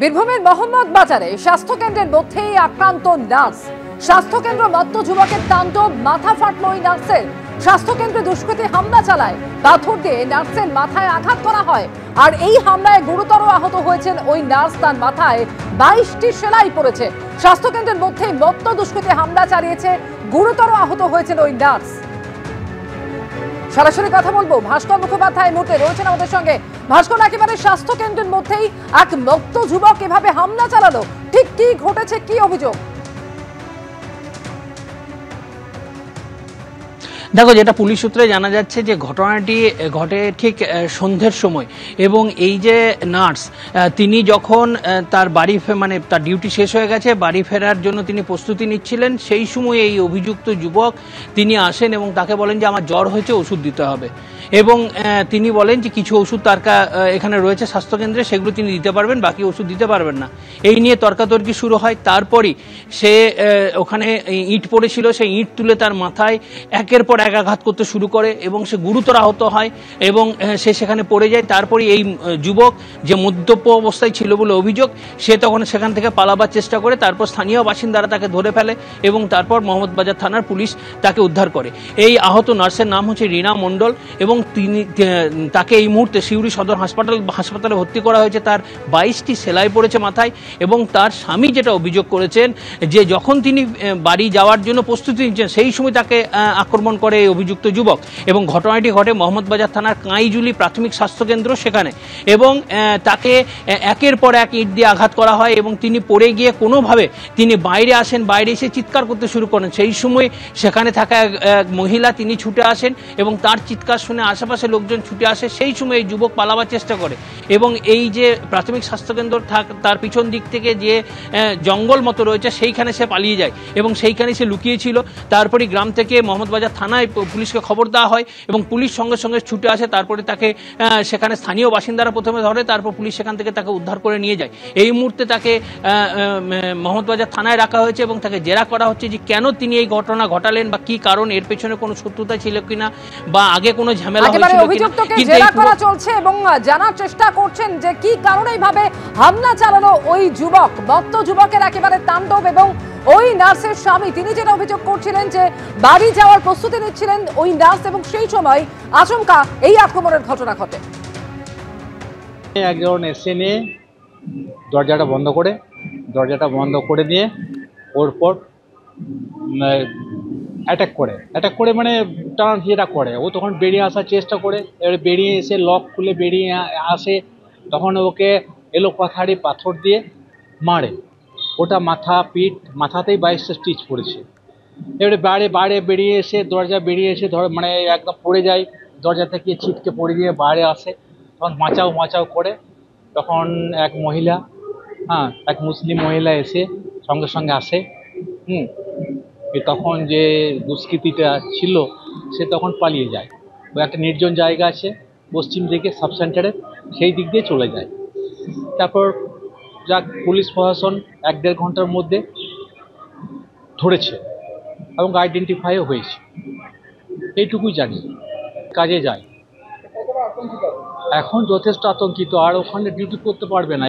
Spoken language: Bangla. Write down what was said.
বীরভূমের মোহাম্মদ বাজারে স্বাস্থ্যকেন্দ্রের মধ্যেই আক্রান্ত নার্স। স্বাস্থ্যকেন্দ্র মত্ত যুবকের তাণ্ডব, মাথা ফাটল ওই নার্সের। স্বাস্থ্যকেন্দ্রে দুষ্কৃতী হামলা চালায়, পাথর দিয়ে নার্সের মাথায় আঘাত করা হয়। আর এই হামলায় গুরুতর আহত হয়েছেন ওই নার্স। তার মাথায় 22টি সেলাই পড়েছে। স্বাস্থ্যকেন্দ্রের মধ্যেই মত্ত দুষ্কৃতী হামলা চালিয়েছে, গুরুতর আহত হয়েছেন ওই নার্স। সরাসরি কথা বলবো ভাস্কর মুখোপাধ্যায় মুহূর্তে রয়েছেন আমাদের সঙ্গে। ভাস্কর, একেবারে স্বাস্থ্য কেন্দ্রের মধ্যেই এক মত্ত যুবক এভাবে হামলা চালালো, ঠিক কি ঘটেছে, কি অভিযোগ? দেখো, যেটা পুলিশ সূত্রে জানা যাচ্ছে যে ঘটনাটি ঘটে ঠিক সন্ধ্যের সময়, এবং এই যে নার্স তিনি যখন তার বাড়ি মানে তার ডিউটি শেষ হয়ে গেছে, বাড়ি ফেরার জন্য তিনি প্রস্তুতি নিচ্ছিলেন, সেই সময় এই অভিযুক্ত যুবক তিনি আসেন এবং তাকে বলেন যে আমার জ্বর হয়েছে, ওষুধ দিতে হবে। এবং তিনি বলেন যে কিছু ওষুধ তার এখানে রয়েছে স্বাস্থ্যকেন্দ্রে, সেগুলো তিনি দিতে পারবেন, বাকি ওষুধ দিতে পারবেন না। এই নিয়ে তর্কাতর্কি শুরু হয়। তারপরই সে ওখানে ইট পড়েছিল, সেই ইট তুলে তার মাথায় একের পর এক আঘাত করতে শুরু করে এবং সে গুরুতর আহত হয় এবং সে সেখানে পড়ে যায়। তারপরে এই যুবক, যে মদ্যপ অবস্থায় ছিল বলে অভিযোগ, সে তখন সেখান থেকে পালাবার চেষ্টা করে। তারপর স্থানীয় বাসিন্দারা তাকে ধরে ফেলে এবং তারপর মোহাম্মদবাজার থানার পুলিশ তাকে উদ্ধার করে। এই আহত নার্সের নাম হচ্ছে রীনা মণ্ডল এবং তাকে এই মুহূর্তে সিউড়ি সদর হাসপাতালে ভর্তি করা হয়েছে। তার 22টি সেলাই পড়েছে মাথায়। এবং তার স্বামী যেটা অভিযোগ করেছেন যে যখন তিনি বাড়ি যাওয়ার জন্য প্রস্তুতি নিচ্ছেন, সেই সময় তাকে আক্রমণ করে এই অভিযুক্ত যুবক। এবং ঘটনাটি ঘটে মোহাম্মদবাজার থানার কাঁইজুলি প্রাথমিক স্বাস্থ্যকেন্দ্র সেখানে। এবং তাকে একের পর এক ইট দিয়ে আঘাত করা হয় এবং তিনি পড়ে গিয়ে কোনোভাবে তিনি বাইরে আসেন। বাইরে এসে চিৎকার করতে শুরু করেন। সেই সময় সেখানে থাকা এক মহিলা তিনি ছুটে আসেন এবং তার চিৎকার শুনে আশেপাশে লোকজন ছুটে আসে। সেই সময় এই যুবক পালাবার চেষ্টা করে এবং এই যে প্রাথমিক স্বাস্থ্যকেন্দ্র তার পিছন দিক থেকে যে জঙ্গল মতো রয়েছে, সেইখানে সে পালিয়ে যায় এবং সেইখানে সে লুকিয়েছিল। তারপরে গ্রাম থেকে মোহাম্মদবাজার থানায় পুলিশকে খবর দেওয়া হয় এবং পুলিশ সঙ্গে সঙ্গে ছুটে আসে। তারপরে তাকে সেখানে স্থানীয় বাসিন্দারা প্রথমে ধরে, তারপর পুলিশ সেখান থেকে তাকে উদ্ধার করে নিয়ে যায়। এই মুহূর্তে তাকে মোহাম্মদবাজার থানায় রাখা হয়েছে এবং তাকে জেরা করা হচ্ছে যে কেন তিনি এই ঘটনা ঘটালেন বা কি কারণ, এর পেছনে কোনো শত্রুতা ছিল কিনা বা আগে কোনো ঝামেলা হয়েছিল কিনা। জেরা করা চলছে এবং জানার চেষ্টা করছেন যে কি কারণে এইভাবে হামলা চালালো ওই যুবক। মত্ত যুবকের একেবারে তাণ্ডব। এবং ওই নার্সের স্বামী তিনি যেটা অভিযোগ করছিলেন যে বাড়ি যাওয়ার প্রস্তুতি নিচ্ছিলেন ওই নার্স এবং সেই সময় আচমকা এই আক্রমণের ঘটনা ঘটে। একজন এসে নিয়ে দরজাটা বন্ধ করে দিয়ে ওর পর অ্যাটাক করে মানে টান যেটা করে, ও তখন বেরিয়ে আসার চেষ্টা করে। এবার বেরিয়ে এসে লক খুলে বেরিয়ে আসে, তখন ওকে এলো পাথাড়ি পাথর দিয়ে মারে। ওটা মাথাতেই 22টা স্টিচ পড়েছে। এবারে বাইরে বেরিয়ে এসে বেরিয়ে এসে মানে একদম পড়ে যায়, দরজা থেকে ছিটকে পড়ে গিয়ে বাইরে আসে। তখন মাচাও করে। তখন এক মুসলিম মহিলা এসে সঙ্গে আসে। তখন যে দুষ্কৃতীটা ছিল সে তখন পালিয়ে যায়। ও একটা নির্জন জায়গা আছে পশ্চিম দিকে সাব সেন্টারে, সেই দিক দিয়ে চলে যায়। তারপর পুলিশ প্রশাসন 1-1.5 ঘন্টার মধ্যে ধরেছে এবং আইডেন্টিফাইও হয়েছে। এইটুকুই জানি। কাজে যায়, এখন যথেষ্ট আতঙ্কিত, আর ওখানে ডিউটি করতে পারবে না।